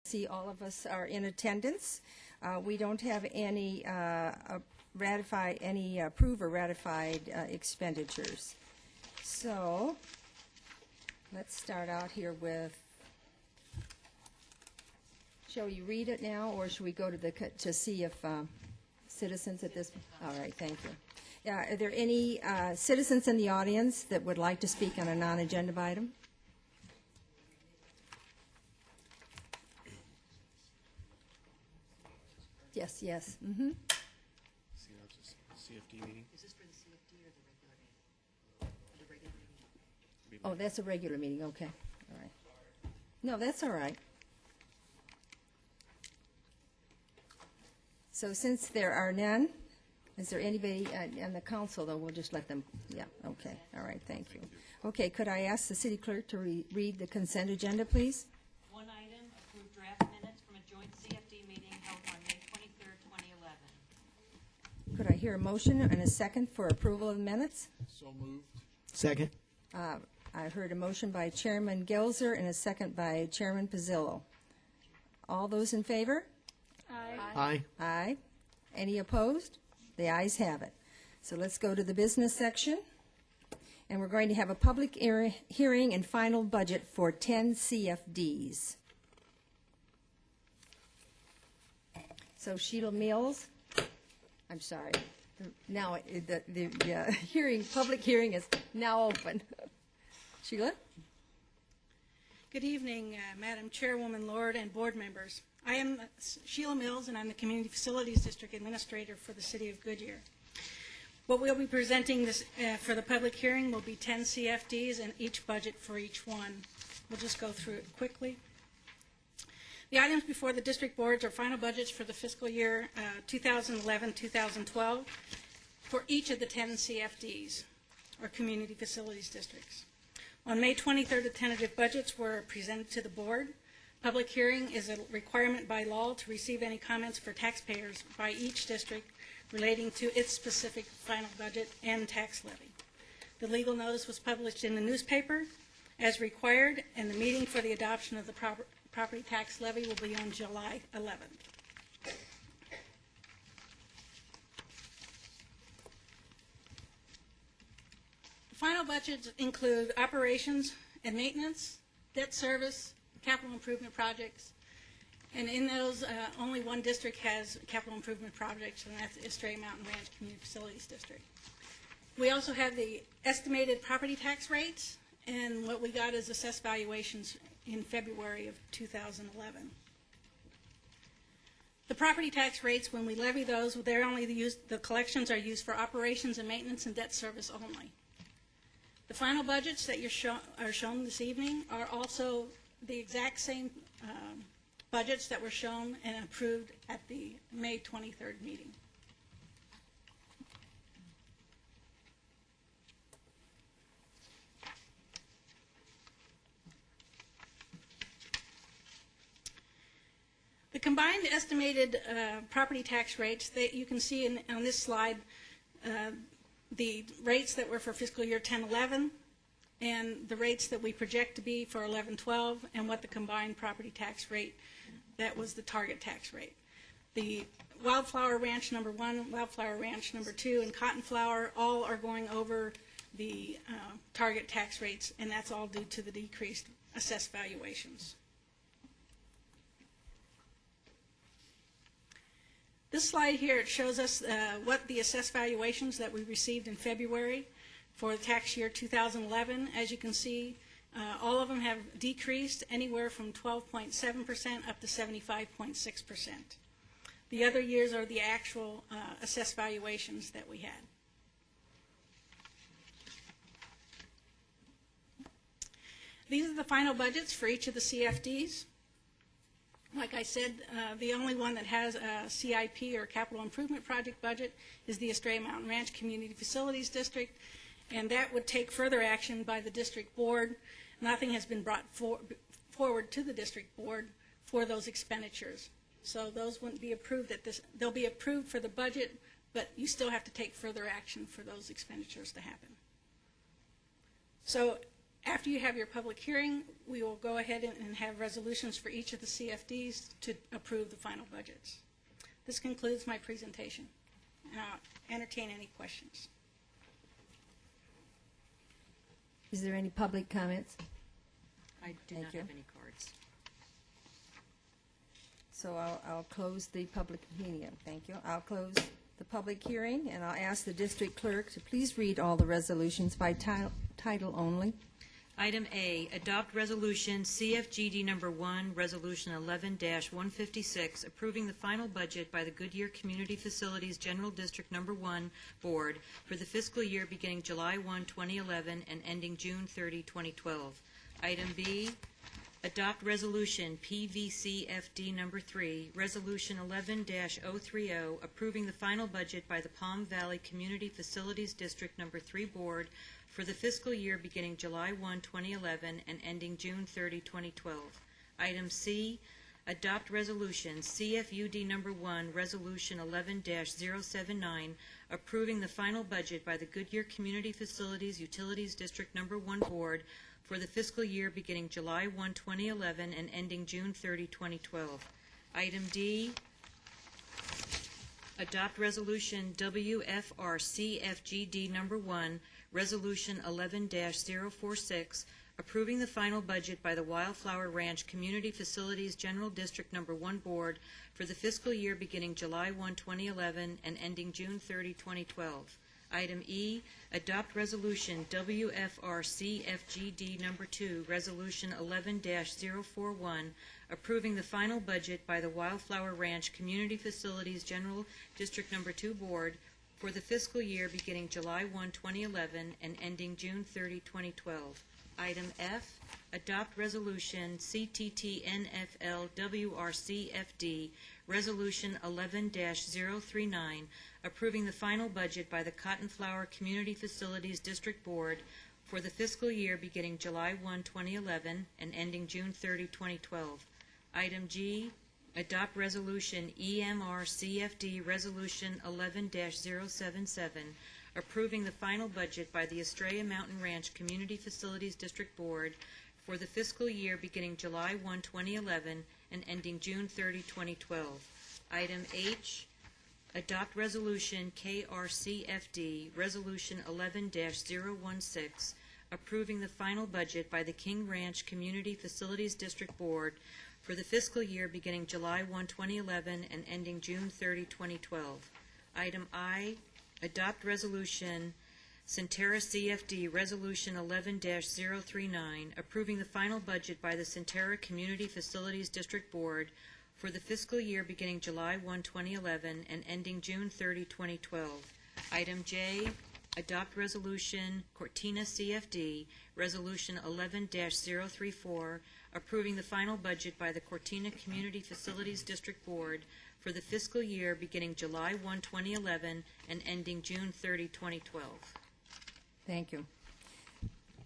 See, all of us are in attendance. We don't have any approve or ratified expenditures. So let's start out here with, shall we read it now, or should we go to see if citizens at this? All right, thank you. Are there any citizens in the audience that would like to speak on a non-agenda item? Yes, yes. Mm-hmm. CFD meeting? Is this for the CFD or the regular meeting? The regular meeting. Oh, that's a regular meeting, okay. All right. No, that's all right. So since there are none, is there anybody on the council, though, we'll just let them, yeah, okay, all right, thank you. Okay, could I ask the city clerk to read the consent agenda, please? One item, approved draft minutes from a joint CFD meeting held on May 23rd, 2011. Could I hear a motion and a second for approval of minutes? So moved. Second. I heard a motion by Chairman Gelzer and a second by Chairman Pizzillo. All those in favor? Aye. Aye. Any opposed? The ayes have it. So let's go to the business section. And we're going to have a public hearing and final budget for 10 CFDs. So Sheila Mills, I'm sorry. Now the public hearing is now open. Sheila? Good evening, Madam Chairwoman Lord and board members. I am Sheila Mills, and I'm the Community Facilities District Administrator for the City of Goodyear. What we'll be presenting this, for the public hearing will be 10 CFDs and each budget for each one. We'll just go through it quickly. The items before the district boards are final budgets for the fiscal year 2011-2012 for each of the 10 CFDs, or Community Facilities Districts. On May 23rd, the tentative budgets were presented to the board. Public hearing is a requirement by law to receive any comments for taxpayers by each district relating to its specific final budget and tax levy. The legal notice was published in the newspaper as required, and the meeting for the adoption of the property tax levy will be on July 11th. Final budgets include operations and maintenance, debt service, capital improvement projects, and in those, only one district has capital improvement projects, and that's Estrella Mountain Ranch Community Facilities District. We also have the estimated property tax rates, and what we got is assessed valuations in February of 2011. The property tax rates, when we levy those, they're only the collections are used for operations and maintenance and debt service only. The final budgets that are shown this evening are also the exact same budgets that were shown and approved at the May 23rd meeting. The combined estimated property tax rates that you can see on this slide, the rates that were for fiscal year 10-11, and the rates that we project to be for 11-12, and what the combined property tax rate, that was the target tax rate. The Wildflower Ranch number 1, Wildflower Ranch number 2, and Cotton Flower all are going over the target tax rates, and that's all due to the decreased assessed valuations. This slide here, it shows us what the assessed valuations that we received in February for the tax year 2011. As you can see, all of them have decreased anywhere from 12.7% up to 75.6%. The other years are the actual assessed valuations that we had. These are the final budgets for each of the CFDs. Like I said, the only one that has a CIP, or Capital Improvement Project budget, is the Estrella Mountain Ranch Community Facilities District, and that would take further action by the district board. Nothing has been brought forward to the district board for those expenditures. So those wouldn't be approved at this. They'll be approved for the budget, but you still have to take further action for those expenditures to happen. So After you have your public hearing, we will go ahead and have resolutions for each of the CFDs to approve the final budgets. This concludes my presentation. I'll entertain any questions. Is there any public comments? I do Thank not you. have any cards. So I'll close the public meeting. Thank you. I'll close the public hearing, and I'll ask the district clerk to please read all the resolutions by title only. Item A, adopt resolution CFGD number 1, resolution 11-156, approving the final budget by the Goodyear Community Facilities General District Number 1 Board for the fiscal year beginning July 1, 2011 and ending June 30, 2012. Item B, adopt resolution PVCFD number 3, resolution 11-030, approving the final budget by the Palm Valley Community Facilities District Number 3 Board for the fiscal year beginning July 1, 2011 and ending June 30, 2012. Item C, adopt resolution CFUD number 1, resolution 11-079, approving the final budget by the Goodyear Community Facilities Utilities District Number 1 Board for the fiscal year beginning July 1, 2011 and ending June 30, 2012. Item D, adopt resolution WFRCFGD number 1, resolution 11-046, approving the final budget by the Wildflower Ranch Community Facilities General District Number 1 Board for the fiscal year beginning July 1, 2011 and ending June 30, 2012. Item E, adopt resolution WFRCFGD number 2, resolution 11-041, approving the final budget by the Wildflower Ranch Community Facilities General District Number 2 Board for the fiscal year beginning July 1, 2011 and ending June 30, 2012. Item F, adopt resolution CTTNFL-WRCFD, resolution 11-039, approving the final budget by the Cotton Flower Community Facilities District Board for the fiscal year beginning July 1, 2011 and ending June 30, 2012. Item G, adopt resolution EMRCFD resolution 11-077, approving the final budget by the Estrella Mountain Ranch Community Facilities District Board for the fiscal year beginning July 1, 2011 and ending June 30, 2012. Item H, adopt resolution KRCFD resolution 11-016, approving the final budget by the King Ranch Community Facilities District Board for the fiscal year beginning July 1, 2011 and ending June 30, 2012. Item I, adopt resolution Centerra CFD resolution 11-039, approving the final budget by the Centerra Community Facilities District Board for the fiscal year beginning July 1, 2011 and ending June 30, 2012. Item J, adopt resolution Cortina CFD resolution 11-034, approving the final budget by the Cortina Community Facilities District Board for the fiscal year beginning July 1, 2011 and ending June 30, 2012. Thank you.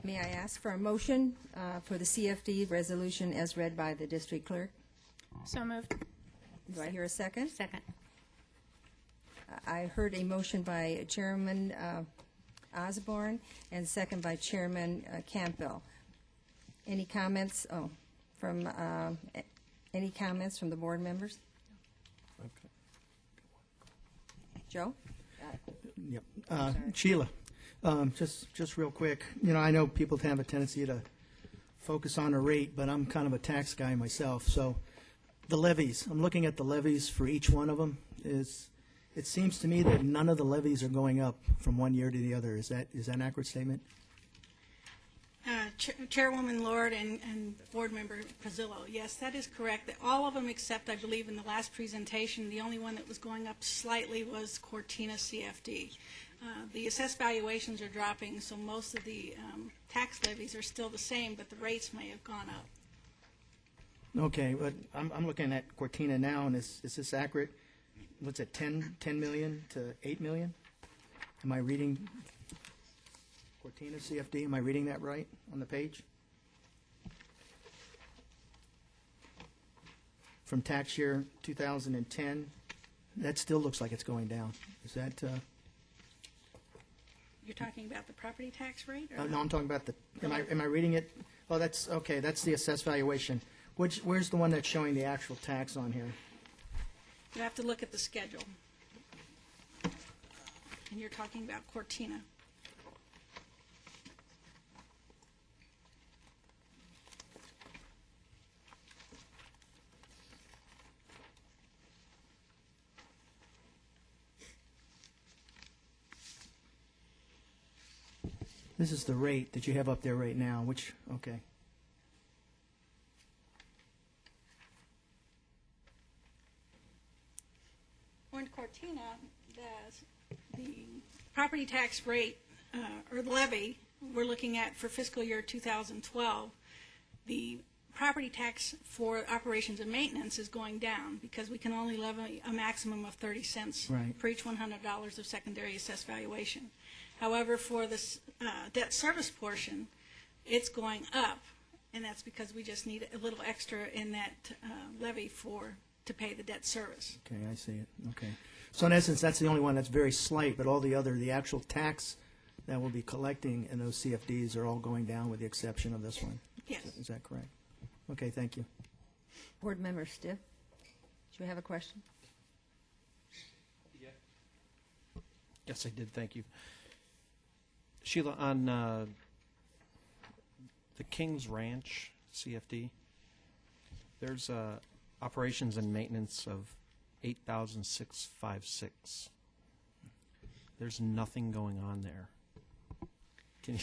May I ask for a motion for the CFD resolution as read by the district clerk? So moved. Do I hear a second? Second. I heard a motion by Chairman Osborne and second by Chairman Campbell. Any comments? Any comments from the board members? Joe? Yep. Sheila, just real quick, I know people have a tendency to focus on a rate, but I'm kind of a tax guy myself, so the levies, I'm looking at the levies for each one of them. It seems to me that none of the levies are going up from one year to the other. Is that an accurate statement? Chairwoman Lord and Board Member Pizzillo, yes, that is correct. All of them except, I believe, in the last presentation, the only one that was going up slightly was Cortina CFD. The assessed valuations are dropping, so most of the tax levies are still the same, but the rates may have gone up. Okay, but I'm looking at Cortina now, and is this accurate? What's it, 10 million to 8 million? Am I reading Cortina CFD, am I reading that right on the page? From tax year 2010, that still looks like it's going down. Is that, You're talking about the property tax rate? Or No, I'm talking about the, am I reading it? Oh, that's, okay, that's the assessed valuation. Where's the one that's showing the actual tax on here? You have to look at the schedule. And you're talking about Cortina. This is the rate that you have up there right now, which, okay. In Cortina, the property tax rate, or the levy, we're looking at for fiscal year 2012, the property tax for operations and maintenance is going down because we can only levy a maximum of 30 cents Right. for each $100 of secondary assessed valuation. However, for this debt service portion, it's going up, and that's because we just need a little extra in that levy to pay the debt service. Okay, I see it, okay. So in essence, that's the only one that's very slight, but all the other, the actual tax that we'll be collecting in those CFDs are all going down with the exception of this one. Yes. Is that correct? Okay, thank you. Board Member Stiff, do you have a question? Yes, I did, thank you. Sheila, on the Kings Ranch CFD, there's operations and maintenance of 8,656. There's nothing going on there. Can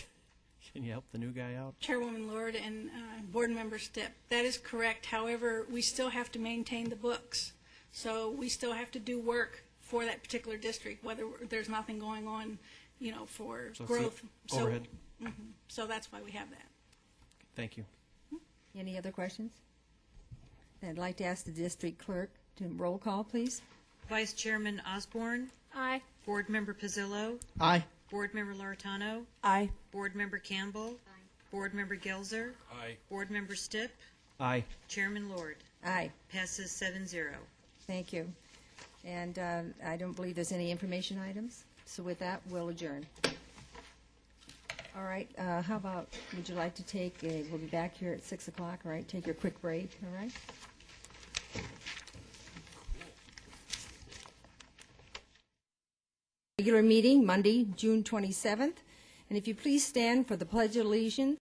you help the new guy out? Chairwoman Lord and Board Member Stipp, that is correct. However, we still have to maintain the books. So we still have to do work for that particular district, whether there's nothing going on, for So it's the growth. overhead? So that's why we have that. Thank you. Any other questions? I'd like to ask the district clerk to roll call, please. Vice Chairman Osborne, Aye. Board Member Pizzillo, Aye. Board Member Laurentano, Aye. Board Member Campbell, Board Member Gelzer, Aye. Board Member Stipp, Aye. Chairman Lord. Aye. Passes 7-0. Thank you. And I don't believe there's any information items, so with that, we'll adjourn. All right, how about, would you like to take, we'll be back here at 6 o'clock, all right? Take your quick break, all right? Regular meeting, Monday, June 27th. And if you please stand for the Pledge of Allegiance.